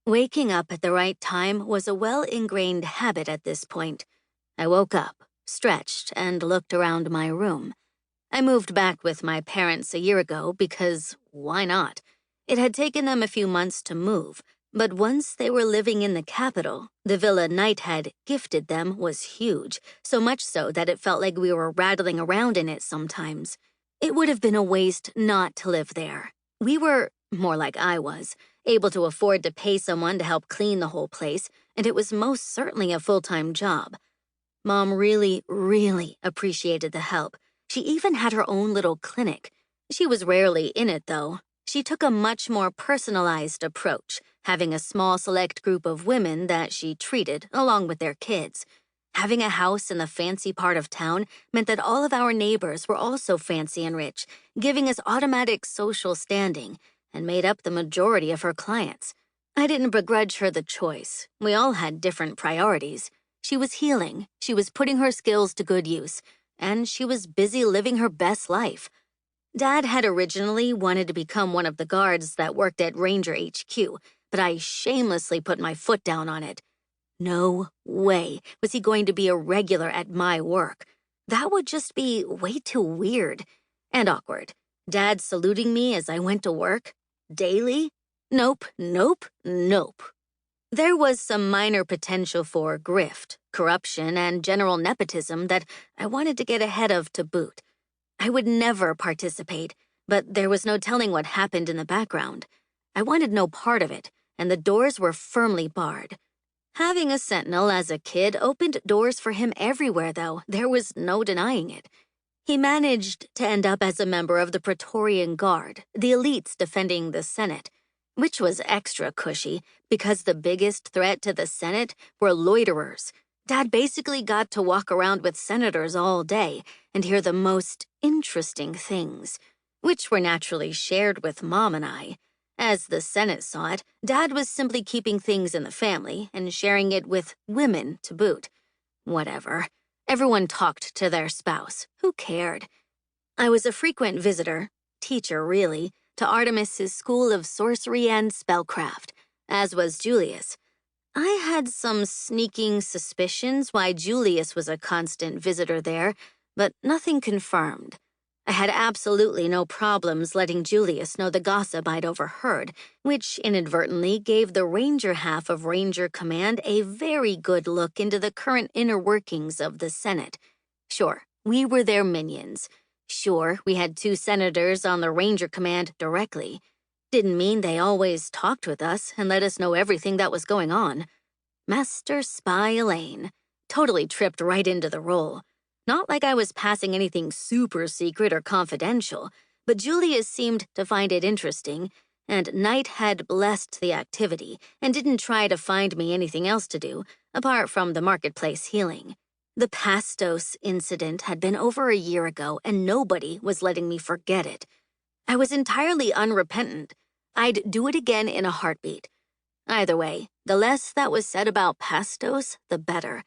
Waking up at the right time was a well-ingrained habit at this point. I woke up, stretched, and looked around my room. I moved back with my parents a year ago because why not? It had taken them a few months to move, but once they were living in the capital, the villa Knight had gifted them was huge, so much so that it felt like we were rattling around in it sometimes. It would have been a waste not to live there. We were, more like I was, able to afford to pay someone to help clean the whole place, and it was most certainly a full-time job. Mom really, really appreciated the help. She even had her own little clinic. She was rarely in it, though. She took a much more personalized approach, having a small select group of women that she treated along with their kids. Having a house in the fancy part of town meant that all of our neighbors were also fancy and rich, giving us automatic social standing, and made up the majority of her clients. I didn't begrudge her the choice. We all had different priorities. She was healing, she was putting her skills to good use, and she was busy living her best life. Dad had originally wanted to become one of the guards that worked at Ranger HQ, but I shamelessly put my foot down on it. No way was he going to be a regular at my work. That would just be way too weird and awkward. Dad saluting me as I went to work? Daily? Nope, nope, nope. There was some minor potential for grift, corruption, and general nepotism that I wanted to get ahead of to boot. I would never participate, but there was no telling what happened in the background. I wanted no part of it, and the doors were firmly barred. Having a sentinel as a kid opened doors for him everywhere, though. There was no denying it. He managed to end up as a member of the Praetorian Guard, the elites defending the Senate, which was extra cushy because the biggest threat to the Senate were loiterers. Dad basically got to walk around with senators all day and hear the most interesting things, which were naturally shared with Mom and I. As the Senate saw it, Dad was simply keeping things in the family and sharing it with women to boot. Whatever. Everyone talked to their spouse. Who cared? I was a frequent visitor, teacher really, to Artemis's School of Sorcery and Spellcraft, as was Julius. I had some sneaking suspicions why Julius was a constant visitor there, but nothing confirmed. I had absolutely no problems letting Julius know the gossip I'd overheard, which inadvertently gave the Ranger half of Ranger Command a very good look into the current inner workings of the Senate. Sure, we were their minions. Sure, we had 2 senators on the Ranger Command directly. Didn't mean they always talked with us and let us know everything that was going on. Master Spy Elaine totally tripped right into the role. Not like I was passing anything super secret or confidential, but Julius seemed to find it interesting, and Knight had blessed the activity and didn't try to find me anything else to do, apart from the marketplace healing. The Pastos incident had been over a year ago, and nobody was letting me forget it. I was entirely unrepentant. I'd do it again in a heartbeat. Either way, the less that was said about Pastos, the better.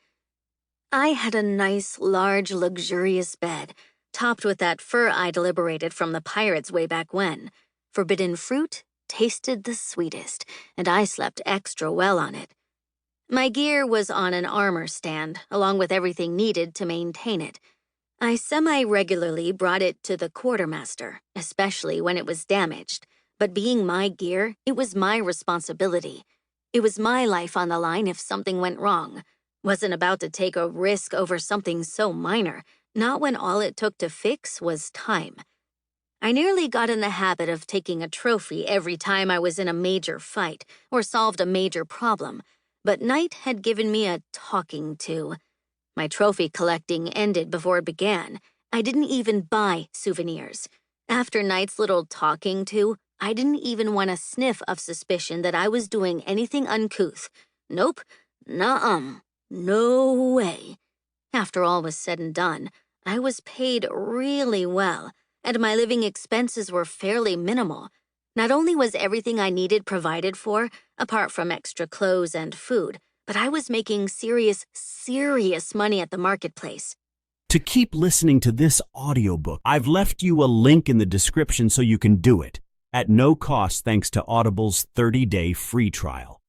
I had a nice, large, luxurious bed, topped with that fur I'd liberated from the pirates way back when. Forbidden fruit tasted the sweetest, and I slept extra well on it. My gear was on an armor stand, along with everything needed to maintain it. I semi-regularly brought it to the quartermaster, especially when it was damaged. But being my gear, it was my responsibility. It was my life on the line if something went wrong. Wasn't about to take a risk over something so minor, not when all it took to fix was time. I nearly got in the habit of taking a trophy every time I was in a major fight or solved a major problem, but Knight had given me a talking to. My trophy collecting ended before it began. I didn't even buy souvenirs. After Knight's little talking to, I didn't even want a sniff of suspicion that I was doing anything uncouth. Nope, nuh-uh. No way. After all was said and done, I was paid really well, and my living expenses were fairly minimal. Not only was everything I needed provided for, apart from extra clothes and food, but I was making serious money at the marketplace. To keep listening to this audiobook, I've left you a link in the description so you can do it, at no cost thanks to Audible's 30-day free trial.